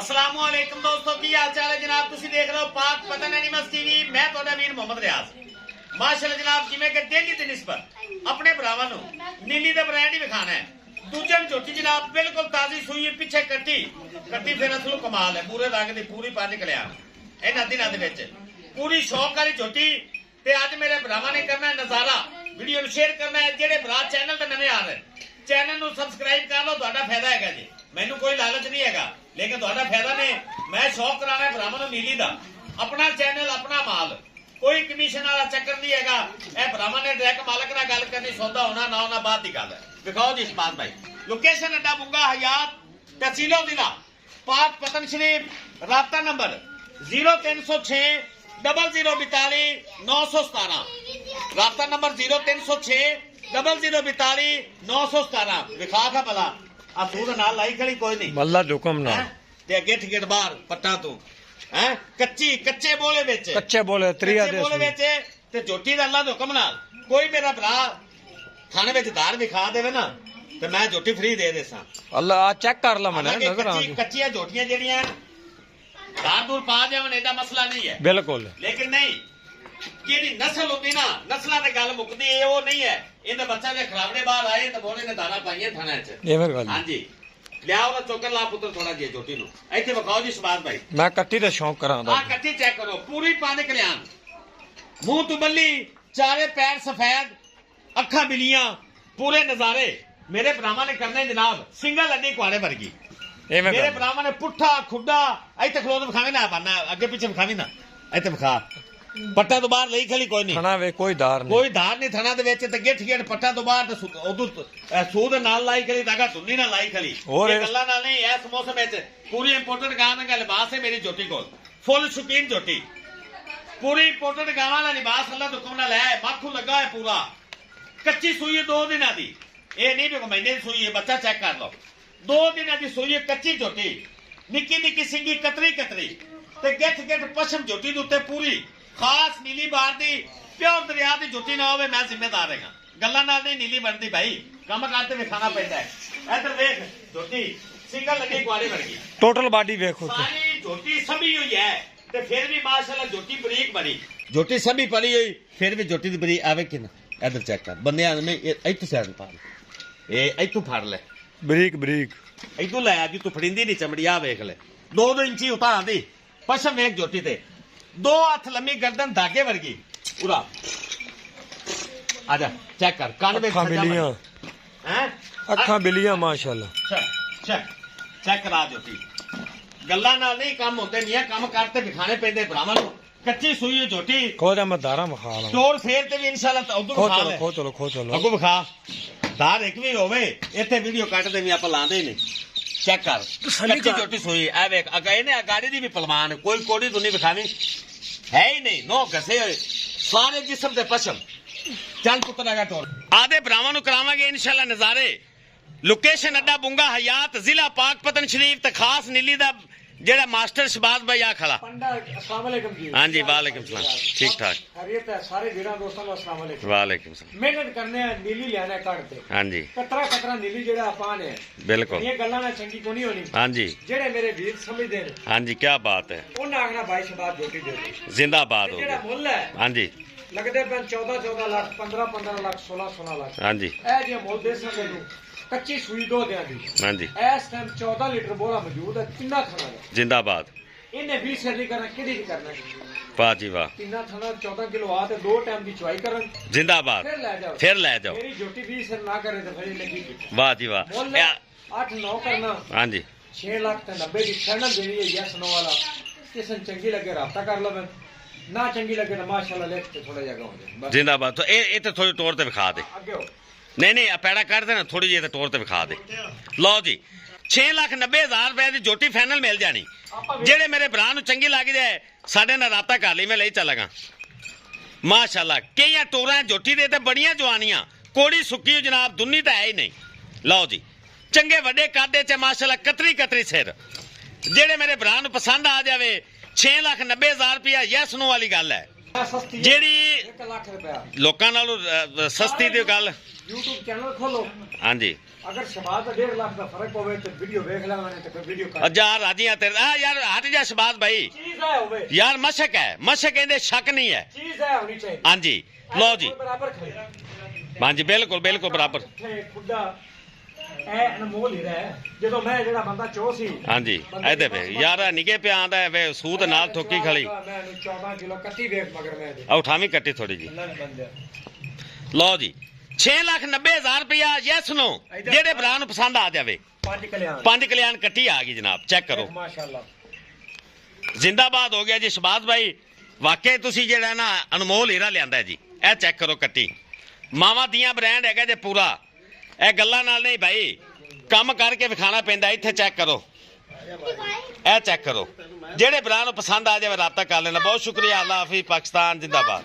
अस्सलाम वालेकुम दोस्तों, की हाल चाल है जनाब। तुसी देख रहे हो पाक पतन एनिमल्स टीवी। मैं तुहाडा वीर मोहम्मद रियाज। माशाअल्लाह जनाब, जिवें कि डेली दी निस्बत अपने भरावां नूं नीली दा ब्रांड ही विखाना है। दूजन झोटी जनाब बिल्कुल ताजी सूई, पिछे कट्टी फिर असलों कमाल है। पूरे रंग दी पूरी पंज कलियां इन्हां दिनां दे विच पूरी शौक वाली झोटी। ते अज मेरे भरावां ने करना है नजारा, वीडियो नूं शेयर करना है। जेड़े भरा चैनल ते नवे आ रहे चैनल नूं सबसक्राइब कर लो, तुहाडा फायदा हैगा जी। मैनू कोई लालच नहीं हैगा, लेकिन तुहाडा फायदा ने। मैं शौक कराना है भरावां नूं नीली दा। अपना चैनल अपना माल, कोई कमीशन वाला चक्कर नहीं हैगा। ए भरावां ने डायरेक्ट मालक नाल गल करनी, सौदा होना ना होना बात दी गल है। दिखाओ जी इस्मात भाई। लोकेशन अड्डा बुंगा हयात, तहसीलो जिला पाक पतन शरीफ। राबता नंबर 0306 0042 917। राबता नंबर 0306 0042 917। विखा खा भला आ तू तो नाल लाई खड़ी कोई नहीं मल्ला हुक्म ना ते अगे ठिकेट बाहर पट्टा तू हैं कच्चे बोले विच कच्चे बोले त्रिया दे बोले विच ते झोटी दा अल्लाह दे हुक्म नाल कोई मेरा भरा थाने विच धार विखा देवे ना ते मैं झोटी फ्री दे देसा। अल्लाह आ चेक कर ला मैंने नजर आ गई। कच्चियां झोटियां जेड़ियां धार दूर पा जावन एदा मसला नहीं है, बिल्कुल। लेकिन नहीं जेडी नस्ल होती ना, नस्लां ते गल मुकदी है, वो नहीं है। इहदे बच्चा दे खराबड़े बाहर आए ते बोले ने दाना पाइए थाने च। एवें गल हां जी, लियाओ ना चोकर ला पुत्र थोड़ा जी झोटी नु इथे बखाओ जी शबाज भाई। मैं कट्टी दा शौक करां दा। आ कट्टी चेक करो, पूरी पाने कल्याण, मुंह तुबली, चारे पैर सफेद, अखा बिलियां, पूरे नजारे। मेरे भरावां ने करने जनाब सिंगल अड्डी कुआड़े वर्गी। मेरे भरावां ने पुट्ठा खुड्डा इथे खलो तो विखावी ना बनना, अगे पीछे विखावी ना, इथे विखा। पट्टा तो बाहर लई खली कोई नहीं, थना वे कोई धार नहीं, कोई धार नहीं थना दे विच। ते गिठ गिठ पट्टा तो बाहर ते उदू सूद नाल लाई खली, तागा धुन्नी ना लाई खली। ये गल्लां नाल नहीं, इस मौसम विच पूरी इंपोर्टेड गां दा लिबास है मेरी झोटी कोल। फुल शौकीन झोटी, पूरी इंपोर्टेड गावां दा लिबास अल्लाह दे हुक्म नाल है। माखू लगा है पूरा, कच्ची सूई है 2 दिनां दी। ये नहीं भी महीने दी सूई है, बच्चा चेक कर लो। 2 दिनां दी सूई है, कच्ची झोटी, निक्की निक्की सिंगी कतरी ते गिठ गिठ पशम झोटी दे उत्ते पूरी खास नीली बार दी प्योर दरिया दी झोटी ना होवे मैं जिम्मेदार रहगा। गल्लां नाल नहीं नीली बनदी भाई, काम करते विखाना पैंदा है। इधर देख झोटी सिंगल लगी कुआड़े वर्गी, टोटल बॉडी देखो सारी झोटी सभी हुई है। ते फिर भी माशाल्लाह झोटी बरीक बनी, झोटी सभी पड़ी हुई, फिर भी झोटी दी बरी आवे कि ना। इधर चेक कर बंदे ने इतू साइड पा ए इतू फाड़ ले, बरीक बरीक इतू ले आ जी, तू फड़िंदी नहीं चमड़ी। आ वेख ले 2 इंची उतार दी पशम, वेख झोटी ते 2 हाथ लंबी गर्दन धागे वर्गी पूरा। आजा चेक कर कान में अखा बिलियां हैं, अखा बिलियां माशाल्लाह। चेक करा झोटी। गल्लां नाल नहीं काम होंदे, नहीं काम करते विखाने पैंदे भरावां नूं। कच्ची सूई है झोटी, खो जा मैं धारा मखा ला। टोर फेर ते भी इंशाल्लाह उधर खो विखा चलो ले। खो चलो अगू विखा धार एक भी होवे, इत्थे वीडियो कट देवी आपां लांदे ही नहीं। चेक कर कच्ची झोटी सूई है वेख। अगे ने गाड़ी दी भी पलवान, कोई कोड़ी तो नहीं विखावी है ही नहीं। नो घसे होए सारे जिस्म ते पशम। चल पुत्र आगा टोर आधे भरावां नूं करावांगे इंशाल्लाह नजारे। लोकेशन अड्डा बुंगा हयात, जिला पाक पतन शरीफ। ते खास नीली दा जेड़ा मास्टर शबाज भाई आ खड़ा। अस्सलाम वालेकुम जी। हाँ जी वालेकुम सलाम, ठीक ठाक खैरियत है सारे वीरां दोस्तां नु अस्सलाम वालेकुम। वालेकुम सलाम। मेहनत करने हैं, नीली लेना काटते हाँ जी कतरा नीली जेड़ा आपान है, बिल्कुल। ये गल्लां ना चंगी को नहीं होनी। हाँ जी जेड़े मेरे वीर समझदे ने हाँ जी, क्या बात है, उन्हें आखना भाई शबाज झोटी दे दे। जिंदाबाद हो जेड़ा गया। मुल्ल है हाँ जी लगदे पे 14 लाख 15 लाख 16 लाख। हाँ जी ए जे मुल्ल दे सकदे नु कच्ची सूई 2 दियां दी। हाँ जी इस टाइम 14 लीटर बोरा मौजूद है, किन्ना खाना है। जिंदाबाद। इन्हें 20 नहीं करना, किदी नहीं करना। वाह जी वाह, किन्ना खाना 14 किलो आ ते 2 टाइम की चुवाई करन, जिंदाबाद। फिर ले जाओ, फिर ले जाओ। मेरी झोटी 20 ना करे तो फिर लगी की। वाह जी वाह। 8-9 करना। हाँ जी 6 लाख ते 90 की छड़न देनी है। यस नो वाला किसन चंगी लगे राब्ता कर लो, ना चंगी लगे ना माशाल्लाह लेट के थोड़ा जगह हो जाए। जिंदाबाद। तो ये तो थोड़ी तौर ते विखा दे। आगे हो नहीं पैड़ा कर देना थोड़ी जी तौर ते विखा दे। लो जी 6,90,000 रुपए की झोटी फाइनल मिल जानी। जेड़े मेरे भरा नूं चंगी लग जाए साडे नाल राब्ता कर ली, मैं ले चलांगा माशाल्लाह। कई टोरां झोटी दे ते बड़ियां जवानियां, कोड़ी सुक्की जनाब, दुन्नी तो है ही नहीं। लो जी चंगे वड्डे कादे च माशाल्लाह, कतरी सिर। जेड़े मेरे भरा नूं पसंद आ जावे 6,90,000 रुपया यस नो वाली गल है। सस्ती ਜਿਹੜੀ 1 ਲੱਖ रुपया ਲੋਕਾਂ ਨਾਲੋਂ ਸਸਤੀ ਦੀ ਗੱਲ YouTube चैनल खोलो ਹਾਂਜੀ अगर शबाज का 1.5 लाख का फर्क होवे तो वीडियो देख लेवाने तो फिर वीडियो कर ਜਾ ਰਾਜੀਆਂ ਤੇਰੇ ਆ ਯਾਰ ਹਟ ਜਾ ਸ਼ਬਾਜ਼ ਭਾਈ चीज है होवे ਯਾਰ ਮਸ਼ਕ ਹੈ ਮਸ਼ਕ ਇਹਦੇ ਸ਼ੱਕ ਨਹੀਂ ਹੈ चीज है होनी चाहिए ਹਾਂਜੀ ਲਓ ਜੀ बराबर खड़े ਹਾਂਜੀ ਬਿਲਕੁਲ ਬਿਲਕੁਲ ਬਰਾबर खुदा ए अनमोल ही रहा ਜਦੋਂ ਮੈਂ ਜਿਹੜਾ ਬੰਦਾ ਚੋ ਸੀ ਹਾਂਜੀ ਇਹਦੇ ਵੇ ਯਾਰ ਨਿੱਕੇ ਪਿਆ ਆਂਦਾ ਵੇ ਸੂਤ ਨਾਲ ਠੋਕੀ ਖਲੀ ਮੈਂ 14 ਕਿਲੋ ਕੱਟੀ ਵੇਖ ਮਗਰ ਮੈਂ ਆ ਉਠਾਵੀਂ ਕੱਟੀ ਥੋੜੀ ਜੀ ਅੱਲਾ ਨੇ ਬੰਦਿਆ ਲਓ ਜੀ 6,90,000 ਰੁਪਇਆ ਯੈਸ ਨੋ ਜਿਹੜੇ ਭਰਾ ਨੂੰ ਪਸੰਦ ਆ ਜਾਵੇ 5 ਕਲਿਆਣ 5 ਕਲਿਆਣ ਕੱਟੀ ਆ ਗਈ ਜਨਾਬ ਚੈੱਕ ਕਰੋ ਮਾਸ਼ਾਅੱਲਾ ਜ਼ਿੰਦਾਬਾਦ ਹੋ ਗਿਆ ਜੀ ਸ਼ਬਾਜ਼ ਭਾਈ ਵਾਕਈ ਤੁਸੀਂ ਜਿਹੜਾ ਨਾ ਅਨਮੋਲ ਹੀਰਾ ਲਿਆਂਦਾ ਜੀ ਇਹ ਚੈੱਕ ਕਰੋ ਕੱਟੀ ਮਾਵਾਂ ਦੀਆਂ ਬ੍ਰਾਂਡ ਹੈਗਾ ਜੇ ਪੂਰਾ ਇਹ ਗੱਲਾਂ ਨਾਲ ਨਹੀਂ ਭਾਈ ਕੰਮ ਕਰਕੇ ਵਿਖਾਣਾ ਪੈਂਦਾ ਇੱਥੇ ਚੈੱਕ ਕਰੋ ਇਹ ਚੈੱਕ ਕਰੋ ਜਿਹੜੇ ਭਰਾ ਨੂੰ ਪਸੰਦ ਆ ਜਾਵੇ ਰਾਬਤਾ ਕਰ ਲੈਣਾ ਬਹੁਤ ਸ਼ੁਕਰੀਆ ਅੱਲਾ ਹਾਫਿਜ਼ ਪਾਕਿਸਤਾਨ ਜ਼ਿੰਦਾਬਾਦ